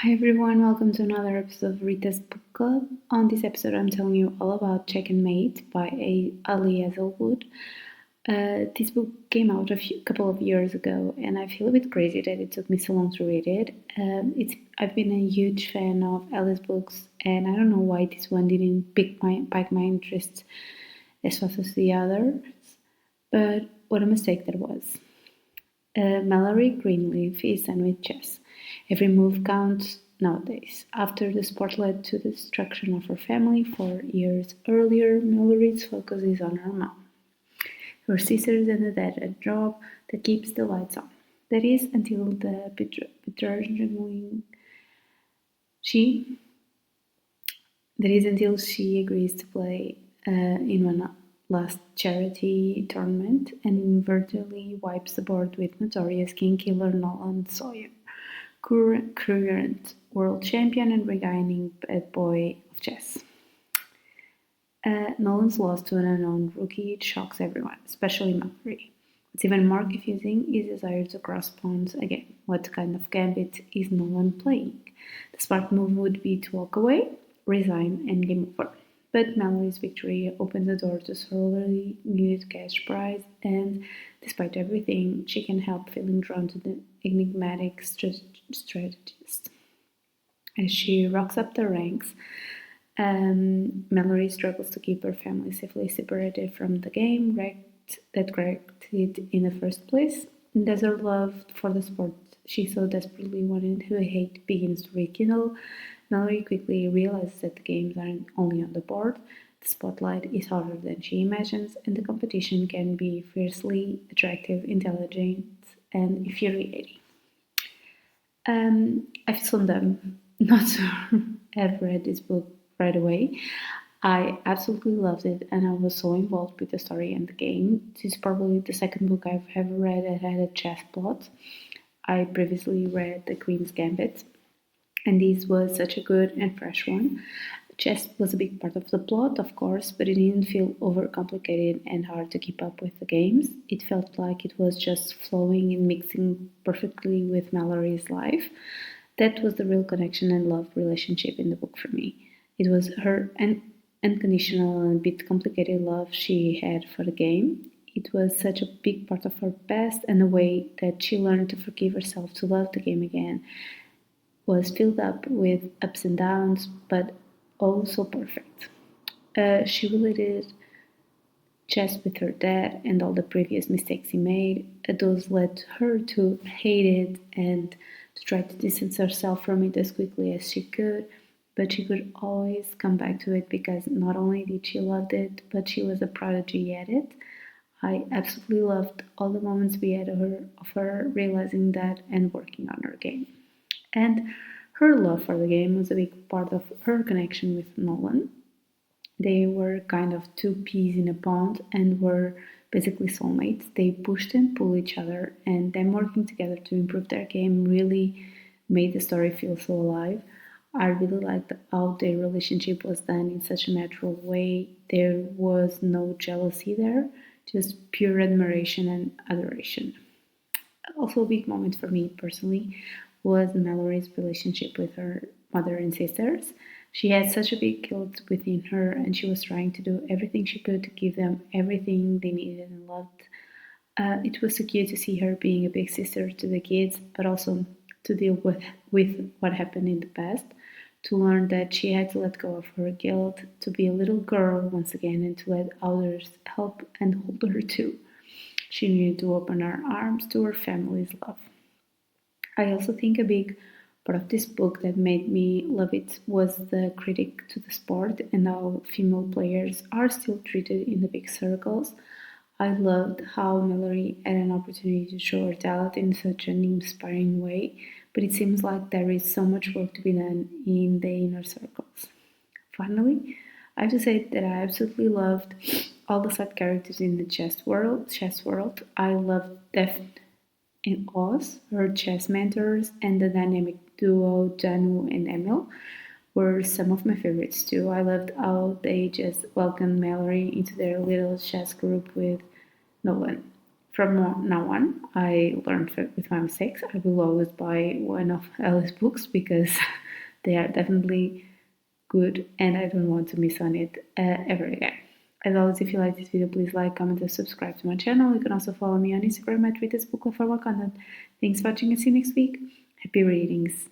Hi everyone, welcome to another episode of Rita's Book Club. On this episode, I'm telling you all about Check and Mate by Ali Hazelwood. This book came out couple of years ago, and I feel a bit crazy that it took me so long to read it. I've been a huge fan of Ali's books, and I don't know why this one didn't pique my interest as fast as the others. But what a mistake that was. Mallory Greenleaf is done with chess. Every move counts nowadays. After the sport led to the destruction of her family 4 years earlier, Mallory's focus is on her mom, her sisters, and the dead-end job that keeps the lights on. That is until the begrudgingly she. That is until she agrees to play in one last charity tournament and inadvertently wipes the board with notorious king killer Nolan Sawyer, current world champion and reigning bad boy of chess. Nolan's loss to an unknown rookie shocks everyone, especially Mallory. What's even more confusing is his desire to cross pawns again. What kind of gambit is Nolan playing? The smart move would be to walk away, resign, and game over. But Mallory's victory opened the door to sorely needed cash prize, and despite everything, she can't help feeling drawn to the enigmatic strategist. As she rocks up the ranks, Mallory struggles to keep her family safely separated from the game that wrecked it in the first place. And as her love for the sport she so desperately wanted to hate begins to rekindle, Mallory quickly realizes that the games aren't only on the board, the spotlight is harder than she imagines, and the competition can be fiercely attractive, intelligent, and infuriating. I feel so dumb not to have read this book right away. I absolutely loved it, and I was so involved with the story and the game. This is probably the second book I've ever read that had a chess plot. I previously read The Queen's Gambit, and this was such a good and fresh one. Chess was a big part of the plot, of course, but it didn't feel overcomplicated and hard to keep up with the games. It felt like it was just flowing and mixing perfectly with Mallory's life. That was the real connection and love relationship in the book for me. It was her unconditional and a bit complicated love she had for the game. It was such a big part of her past, and the way that she learned to forgive herself to love the game again was filled up with ups and downs, but oh so perfect. She related chess with her dad and all the previous mistakes he made. Those led her to hate it and to try to distance herself from it as quickly as she could. But she could always come back to it because not only did she love it, but she was a prodigy at it. I absolutely loved all the moments we had of her realizing that and working on her game. And her love for the game was a big part of her connection with Nolan. They were kind of two peas in a pond and were basically soulmates. They pushed and pulled each other, and them working together to improve their game really made the story feel so alive. I really liked how their relationship was done in such a natural way. There was no jealousy there, just pure admiration and adoration. Also, a big moment for me personally was Mallory's relationship with her mother and sisters. She had such a big guilt within her, and she was trying to do everything she could to give them everything they needed and loved. It was so cute to see her being a big sister to the kids, but also to deal with what happened in the past, to learn that she had to let go of her guilt, to be a little girl once again, and to let others help and hold her too. She needed to open her arms to her family's love. I also think a big part of this book that made me love it was the critique to the sport and how female players are still treated in the big circles. I loved how Mallory had an opportunity to show her talent in such an inspiring way, but it seems like there is so much work to be done in the inner circles. Finally, I have to say that I absolutely loved all the side characters in the chess world. I loved Daphne and Oz, her chess mentors, and the dynamic duo Janu and Emil were some of my favorites too. I loved how they just welcomed Mallory into their little chess group with Nolan. from now on, I learned with my mistakes. I will always buy one of Alice's books because they are definitely good and I don't want to miss on it ever again. As always, if you like this video, please like, comment, and subscribe to my channel. You can also follow me on Instagram at ritasbookclub for more content. Thanks for watching and see you next week. Happy readings.